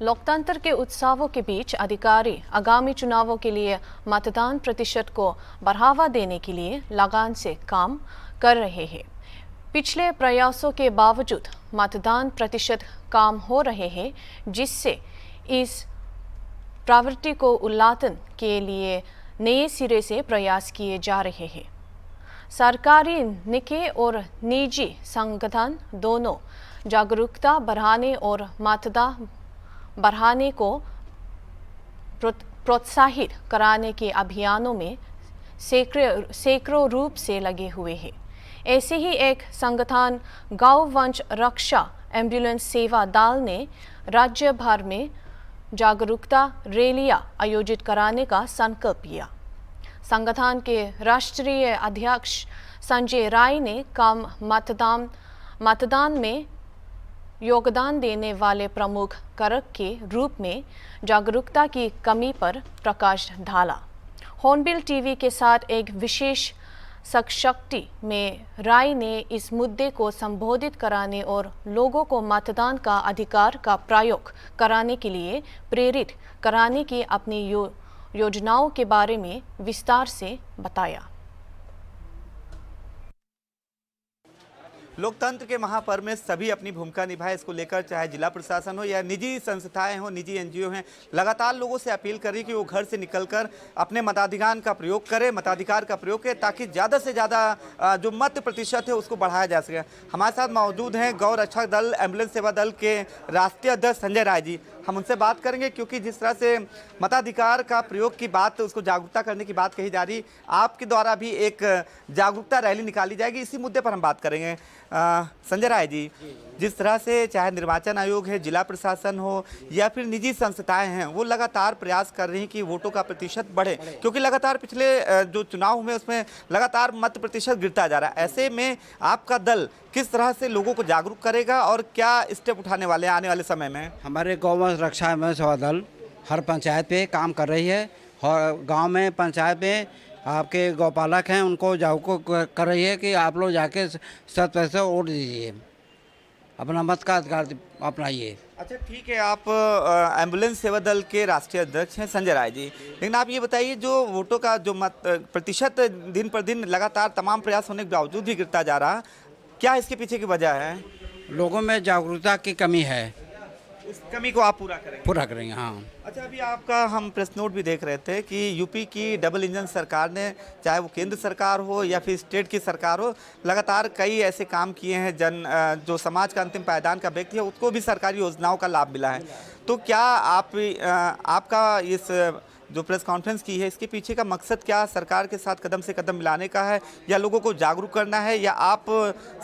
लोकतंत्र के उत्सवों के बीच अधिकारी आगामी चुनावों के लिए मतदान प्रतिशत को बढ़ावा देने के लिए लगान से काम कर रहे हैं। पिछले प्रयासों के बावजूद मतदान प्रतिशत कम हो रहे हैं, जिससे इस प्रवृत्ति को उल्लातन के लिए नए सिरे से प्रयास किए जा रहे हैं। सरकारी निकाय और निजी संगठन दोनों जागरूकता बढ़ाने और मतदान बढ़ाने को प्रोत्साहित कराने के अभियानों में सैकड़ों रूप से लगे हुए हैं। ऐसे ही एक संगठन गौवंश रक्षा एम्बुलेंस सेवा दल ने राज्य भर में जागरूकता रैलियां आयोजित कराने का संकल्प लिया। संगठन के राष्ट्रीय अध्यक्ष संजय राय ने कम मतदान में योगदान देने वाले प्रमुख कारक के रूप में जागरूकता की कमी पर प्रकाश डाला। हॉर्नबिल टीवी के साथ एक विशेष साक्षात्कार में राय ने इस मुद्दे को संबोधित कराने और लोगों को मतदान का अधिकार का प्रयोग कराने के लिए प्रेरित कराने की अपनी योजनाओं के बारे में विस्तार से बताया। लोकतंत्र के महापर्व में सभी अपनी भूमिका निभाए, इसको लेकर चाहे जिला प्रशासन हो या निजी संस्थाएं हो, निजी एनजीओ हैं, लगातार लोगों से अपील कर रही कि वो घर से निकलकर अपने मताधिकार का प्रयोग करें, ताकि ज़्यादा से ज़्यादा जो मत प्रतिशत है उसको बढ़ाया जा सके। हमारे साथ मौजूद हैं गौ रक्षक दल एम्बुलेंस सेवा दल के राष्ट्रीय अध्यक्ष संजय राय जी। हम उनसे बात करेंगे क्योंकि जिस तरह से मताधिकार का प्रयोग की बात, उसको जागरूकता करने की बात कही जा रही, आपके द्वारा भी एक जागरूकता रैली निकाली जाएगी, इसी मुद्दे पर हम बात करेंगे। संजय राय जी, जिस तरह से चाहे निर्वाचन आयोग है, जिला प्रशासन हो या फिर निजी संस्थाएं हैं, वो लगातार प्रयास कर रही हैं कि वोटों का प्रतिशत बढ़े, क्योंकि लगातार पिछले जो चुनाव हुए उसमें लगातार मत प्रतिशत गिरता जा रहा है। ऐसे में आपका दल किस तरह से लोगों को जागरूक करेगा और क्या स्टेप उठाने वाले हैं आने वाले समय में? हमारे गौवंश रक्षा एम्बुलेंस सेवा दल हर पंचायत पे काम कर रही है और गांव में पंचायत में आपके गौपालक हैं उनको जागरूक कर रही है कि आप लोग जाके 7% वोट दीजिए, अपना मत का अधिकार अपनाइए। अच्छा, ठीक है, आप एम्बुलेंस सेवा दल के राष्ट्रीय अध्यक्ष हैं संजय राय जी, लेकिन आप ये बताइए, जो वोटों का जो मत प्रतिशत दिन पर दिन लगातार तमाम प्रयास होने के बावजूद भी गिरता जा रहा, क्या इसके पीछे की वजह है? लोगों में जागरूकता की कमी है, उस कमी को आप पूरा करेंगे? हाँ। अच्छा, अभी आपका हम प्रेस नोट भी देख रहे थे कि यूपी की डबल इंजन सरकार ने, चाहे वो केंद्र सरकार हो या फिर स्टेट की सरकार हो, लगातार कई ऐसे काम किए हैं जो समाज का अंतिम पायदान का व्यक्ति है उसको भी सरकारी योजनाओं का लाभ मिला है। तो क्या आपका इस जो प्रेस कॉन्फ्रेंस की है, इसके पीछे का मकसद क्या, सरकार के साथ कदम से कदम मिलाने का है या लोगों को जागरूक करना है, या आप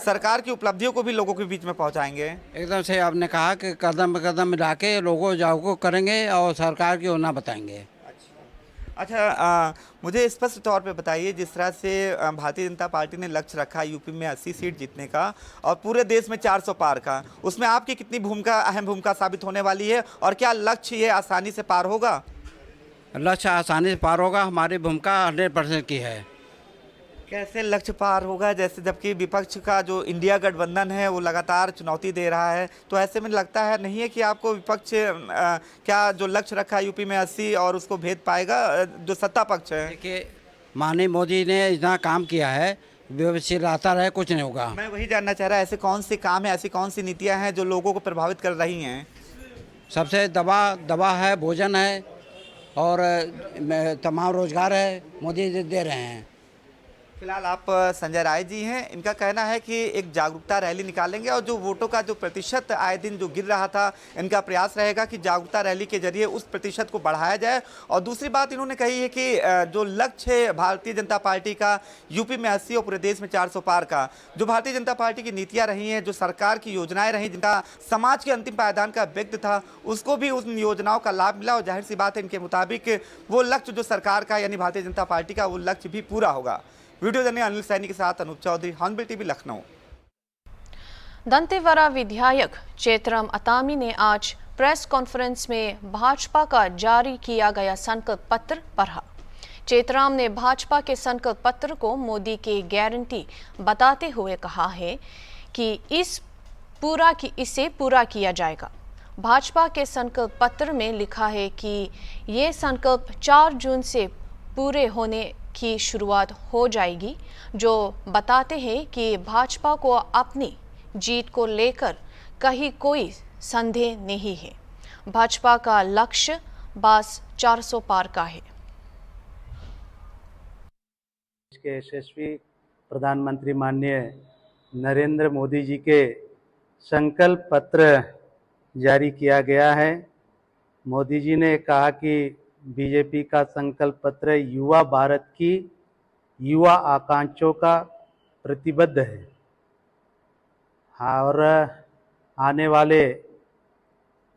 सरकार की उपलब्धियों को भी लोगों के बीच में पहुंचाएंगे? एकदम से आपने कहा कि कदम कदम मिला के लोगों को जागरूक करेंगे और सरकार की योजना बताएंगे। अच्छा, मुझे स्पष्ट तौर पे बताइए, जिस तरह से भारतीय जनता पार्टी ने लक्ष्य रखा यूपी में 80 सीट जीतने का और पूरे देश में 400 पार का, उसमें आपकी कितनी अहम भूमिका साबित होने वाली है और क्या लक्ष्य ये आसानी से पार होगा? लक्ष्य आसानी से पार होगा, हमारी भूमिका 100% की है। कैसे लक्ष्य पार होगा? जैसे जबकि विपक्ष का जो इंडिया गठबंधन है वो लगातार चुनौती दे रहा है, तो ऐसे में लगता है नहीं है कि आपको विपक्ष क्या जो लक्ष्य रखा है यूपी में 80 और उसको भेद पाएगा जो सत्ता पक्ष है? देखिए, माननीय मोदी ने इतना काम किया है, व्यवस्थित रहता रहे, कुछ नहीं होगा। मैं वही जानना चाह रहा, ऐसे कौन से काम है, ऐसी कौन सी नीतियाँ हैं जो लोगों को प्रभावित कर रही हैं? सबसे दवा है, भोजन है और तमाम रोजगार है, मोदी जी दे रहे हैं। फिलहाल आप संजय राय जी हैं, इनका कहना है कि एक जागरूकता रैली निकालेंगे और जो वोटों का जो प्रतिशत आए दिन जो गिर रहा था, इनका प्रयास रहेगा कि जागरूकता रैली के जरिए उस प्रतिशत को बढ़ाया जाए। और दूसरी बात इन्होंने कही है कि जो लक्ष्य है भारतीय जनता पार्टी का यूपी में 80 और पूरे देश में 400 पार का, जो भारतीय जनता पार्टी की नीतियाँ रही हैं, जो सरकार की योजनाएँ रहीं, जिनका समाज के अंतिम पायदान का व्यक्ति था, उसको भी उन योजनाओं का लाभ मिला और जाहिर सी बात है इनके मुताबिक वो लक्ष्य जो सरकार का यानी भारतीय जनता पार्टी का, वो लक्ष्य भी पूरा होगा। वीडियो जर्नलिस्ट अनिल सैनी के साथ अनूप चौधरी, हॉर्नबिल टीवी, लखनऊ। दंतेवाड़ा विधायक चेतराम अतामी ने आज प्रेस कॉन्फ्रेंस में भाजपा का जारी किया गया संकल्प पत्र पढ़ा। चेतराम ने भाजपा के संकल्प पत्र को मोदी की गारंटी बताते हुए कहा है कि इसे पूरा किया जाएगा। भाजपा के संकल्प पत्र में लिखा है कि ये संकल्प 4 जून से पूरे होने की शुरुआत हो जाएगी, जो बताते हैं कि भाजपा को अपनी जीत को लेकर कहीं कोई संदेह नहीं है। भाजपा का लक्ष्य बस 400 पार का है। देश के यशस्वी प्रधानमंत्री माननीय नरेंद्र मोदी जी के संकल्प पत्र जारी किया गया है। मोदी जी ने कहा कि बीजेपी का संकल्प पत्र युवा भारत की युवा आकांक्षाओं का प्रतिबद्ध है और आने वाले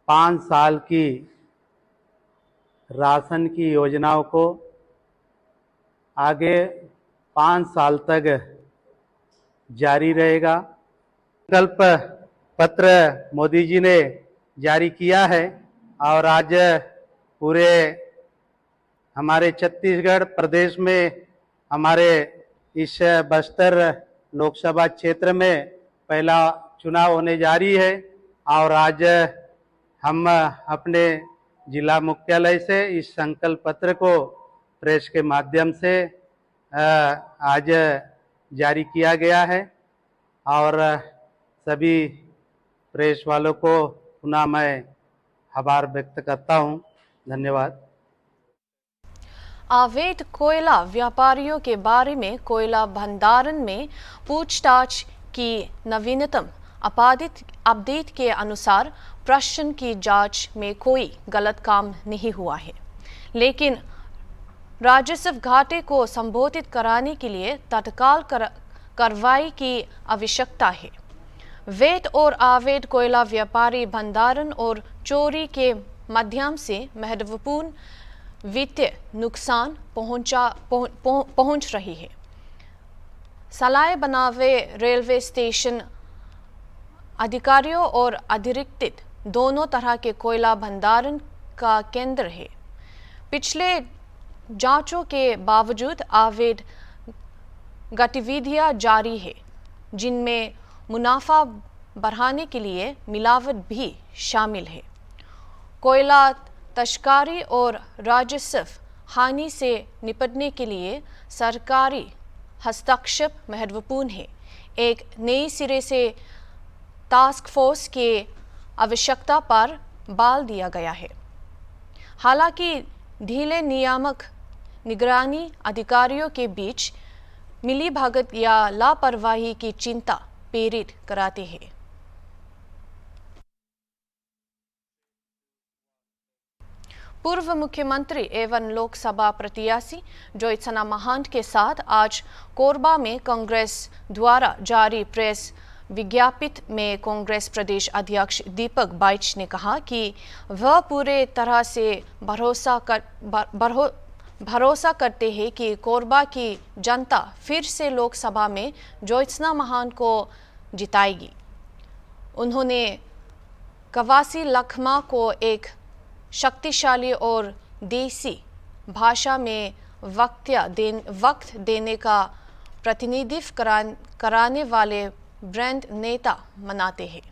5 साल की राशन की योजनाओं को आगे 5 साल तक जारी रहेगा। संकल्प पत्र मोदी जी ने जारी किया है और आज पूरे हमारे छत्तीसगढ़ प्रदेश में हमारे इस बस्तर लोकसभा क्षेत्र में पहला चुनाव होने जा रही है और आज हम अपने जिला मुख्यालय से इस संकल्प पत्र को प्रेस के माध्यम से आज जारी किया गया है और सभी प्रेस वालों को पुनः मैं आभार व्यक्त करता हूं। धन्यवाद। अवैध कोयला व्यापारियों के बारे में कोयला भंडारण में पूछताछ की नवीनतम अपडेट के अनुसार प्रश्न की जांच में कोई गलत काम नहीं हुआ है, लेकिन राजस्व घाटे को संबोधित कराने के लिए तत्काल कार्रवाई की आवश्यकता है। वैध और अवैध कोयला व्यापारी भंडारण और चोरी के माध्यम से महत्वपूर्ण वित्तीय नुकसान पहुंच रही है। सलाई बनावे रेलवे स्टेशन अधिकारियों और अतिरिक्त दोनों तरह के कोयला भंडारण का केंद्र है। पिछले जांचों के बावजूद अवैध गतिविधियां जारी है, जिनमें मुनाफा बढ़ाने के लिए मिलावट भी शामिल है। कोयला तस्करी और राजस्व हानि से निपटने के लिए सरकारी हस्तक्षेप महत्वपूर्ण है। एक नए सिरे से टास्क फोर्स की आवश्यकता पर बल दिया गया है। हालांकि ढीले नियामक निगरानी अधिकारियों के बीच मिलीभगत या लापरवाही की चिंता प्रेरित कराती है। पूर्व मुख्यमंत्री एवं लोकसभा प्रत्याशी ज्योत्सना महंत के साथ आज कोरबा में कांग्रेस द्वारा जारी प्रेस विज्ञप्ति में कांग्रेस प्रदेश अध्यक्ष दीपक बैज ने कहा कि वह पूरे तरह से भरोसा करते हैं कि कोरबा की जनता फिर से लोकसभा में ज्योत्सना महंत को जिताएगी। उन्होंने कवासी लखमा को एक शक्तिशाली और देसी भाषा में वक्त देने का प्रतिनिधित्व कराने वाले ब्रांड नेता मनाते हैं।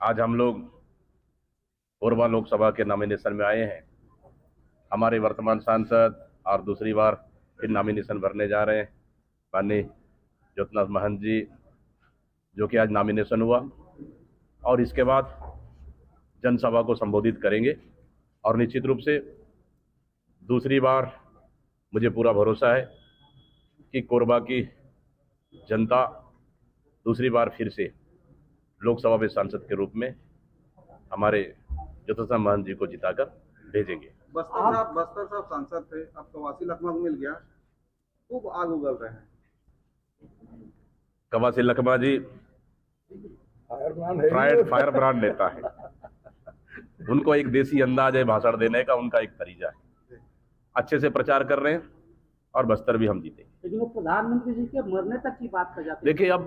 आज हम लोग कोरबा लोकसभा के नॉमिनेशन में आए हैं। हमारे वर्तमान सांसद और दूसरी बार फिर नॉमिनेशन भरने जा रहे हैं माननीय ज्योत्सना महंत जी, जो कि आज नॉमिनेशन हुआ और इसके बाद जनसभा को संबोधित करेंगे और निश्चित रूप से दूसरी बार मुझे पूरा भरोसा है कि कोरबा की जनता दूसरी बार फिर से लोकसभा में सांसद के रूप में हमारे ज्योत्सना महंत जी को जिताकर भेजेंगे। बस्तर साहब सांसद थे, अब कवासी लखमा को मिल गया, खूब आग उगल रहे हैं। कवासी लखमा जी फायर ब्रांड नेता है। उनको एक देसी अंदाज है भाषण देने का, उनका एक तरीका है। अच्छे से प्रचार कर रहे हैं और बस्तर भी हम जीतेंगे। लेकिन वो प्रधानमंत्री जी के मरने तक की बात कर जाते हैं। देखिए, अब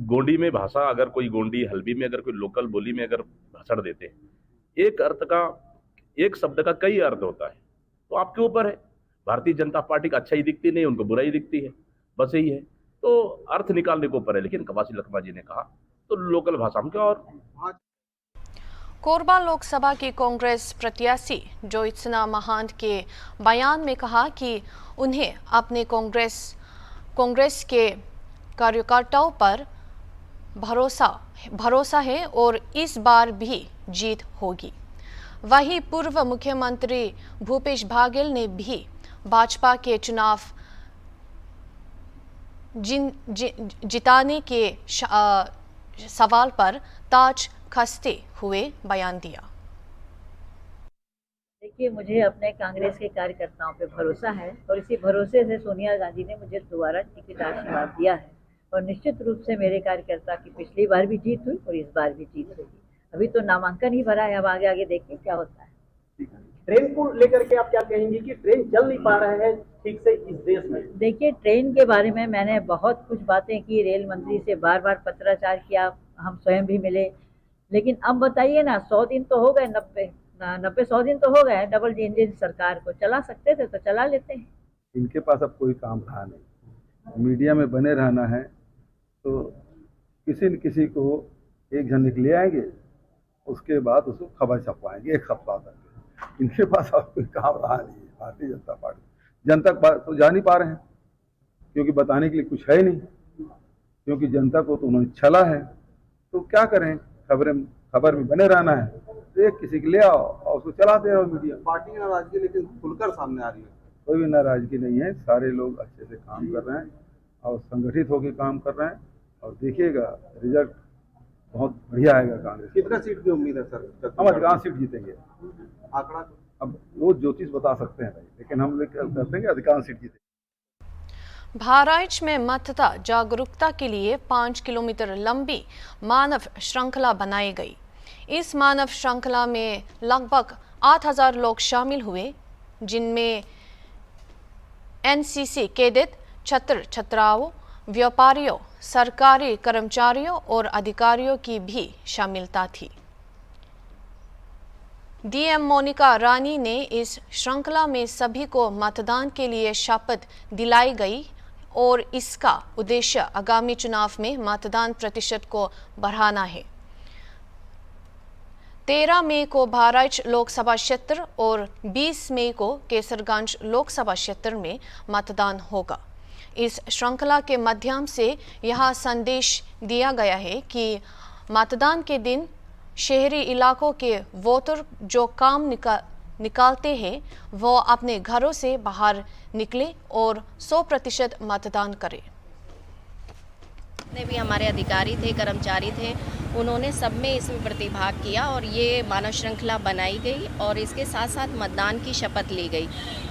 गोंडी में भाषा, अगर कोई गोंडी हल्बी में अगर कोई लोकल बोली में अगर भाषण देते हैं, एक अर्थ का, एक शब्द का कई अर्थ होता है, तो आपके ऊपर है। भारतीय जनता पार्टी का अच्छा ही दिखती नहीं, उनको बुराई दिखती है, बस यही है। तो अर्थ निकालने के ऊपर है। लेकिन कवासी लखमा जी ने कहा तो लोकल भाषा में क्या। और कोरबा लोकसभा की कांग्रेस प्रत्याशी ज्योत्सना महंत के बयान में कहा कि उन्हें अपने कांग्रेस के कार्यकर्ताओं पर भरोसा है और इस बार भी जीत होगी। वहीं पूर्व मुख्यमंत्री भूपेश बघेल ने भी भाजपा के चुनाव जिताने के सवाल पर ताज कसते हुए बयान दिया। देखिए, मुझे अपने कांग्रेस के कार्यकर्ताओं पे भरोसा है और इसी भरोसे से सोनिया गांधी ने मुझे दोबारा टिकट आशीर्वाद दिया है और निश्चित रूप से मेरे कार्यकर्ता की पिछली बार भी जीत हुई और इस बार भी जीत होगी। अभी तो नामांकन ही भरा है, अब आगे देखिए क्या होता है। ट्रेन को लेकर के आप क्या कहेंगे कि ट्रेन चल नहीं पा रहा है ठीक से इस देश में? देखिए, ट्रेन के बारे में मैंने बहुत कुछ बातें की, रेल मंत्री से बार बार पत्राचार किया, हम स्वयं भी मिले, लेकिन अब बताइए ना, 100 दिन तो हो गए, 90-100 दिन तो हो गए डबल इंजन सरकार को। चला सकते थे तो चला लेते हैं। इनके पास अब कोई काम रहा नहीं, मीडिया में बने रहना है, तो किसी न किसी को एक झंडे ले आएंगे, उसके बाद उसको खबर छपवाएंगे एक हफ्ता तक। इनके पास अब कोई काम रहा नहीं है। भारतीय जनता पार्टी जनता तो जा नहीं पा रहे हैं, क्योंकि बताने के लिए कुछ है नहीं, क्योंकि जनता को तो उन्होंने छला है। तो क्या करें, खबर में बने रहना है, तो एक किसी के ले आओ और उसको चलाते रहो मीडिया। पार्टी की नाराजगी लेकिन खुलकर सामने आ रही है। कोई भी नाराजगी नहीं है, सारे लोग अच्छे से काम कर रहे हैं और संगठित होकर काम कर रहे हैं, और देखिएगा रिजल्ट बहुत बढ़िया आएगा। कांग्रेस कितना सीट की उम्मीद है सर? हम अधिकांश सीट जीतेंगे। आंकड़ा अब वो ज्योतिष बता सकते हैं भाई, लेकिन हम लोग कहते हैं कि अधिकांश सीट जीतेंगे। बहराइच में मतदाता जागरूकता के लिए 5 किलोमीटर लंबी मानव श्रृंखला बनाई गई। इस मानव श्रृंखला में लगभग 8000 लोग शामिल हुए, जिनमें एनसीसी कैडेट, छात्र छात्राओं, व्यापारियों, सरकारी कर्मचारियों और अधिकारियों की भी शामिलता थी। डीएम मोनिका रानी ने इस श्रृंखला में सभी को मतदान के लिए शपथ दिलाई गई और इसका उद्देश्य आगामी चुनाव में मतदान प्रतिशत को बढ़ाना है। 13 मई को बहराइच लोकसभा क्षेत्र और 20 मई को केसरगंज लोकसभा क्षेत्र में मतदान होगा। इस श्रृंखला के माध्यम से यह संदेश दिया गया है कि मतदान के दिन शहरी इलाकों के वोटर जो काम निकालते हैं वो अपने घरों से बाहर निकले और 100% मतदान करें। जितने भी हमारे अधिकारी थे, कर्मचारी थे, उन्होंने सब में इसमें प्रतिभाग किया और ये मानव श्रृंखला बनाई गई और इसके साथ साथ मतदान की शपथ ली गई।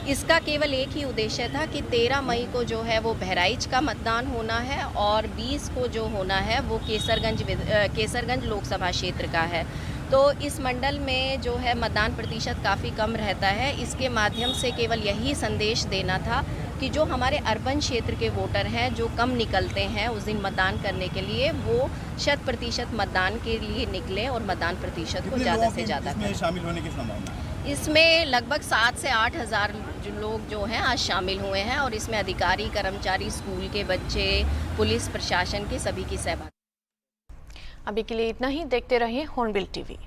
इसका केवल एक ही उद्देश्य था कि 13 मई को जो है वो बहराइच का मतदान होना है और 20 को जो होना है वो केसरगंज लोकसभा क्षेत्र का है। तो इस मंडल में जो है मतदान प्रतिशत काफ़ी कम रहता है। इसके माध्यम से केवल यही संदेश देना था कि जो हमारे अर्बन क्षेत्र के वोटर हैं जो कम निकलते हैं उस दिन मतदान करने के लिए, वो 100% मतदान के लिए निकले और मतदान प्रतिशत को ज़्यादा से ज़्यादा करें। शामिल होने की संभावना इसमें लगभग 7 से 8 हज़ार लोग जो हैं आज शामिल हुए हैं और इसमें अधिकारी, कर्मचारी, स्कूल के बच्चे, पुलिस प्रशासन के सभी की सहभागिता। अभी के लिए इतना ही। देखते रहिए हॉर्नबिल टीवी।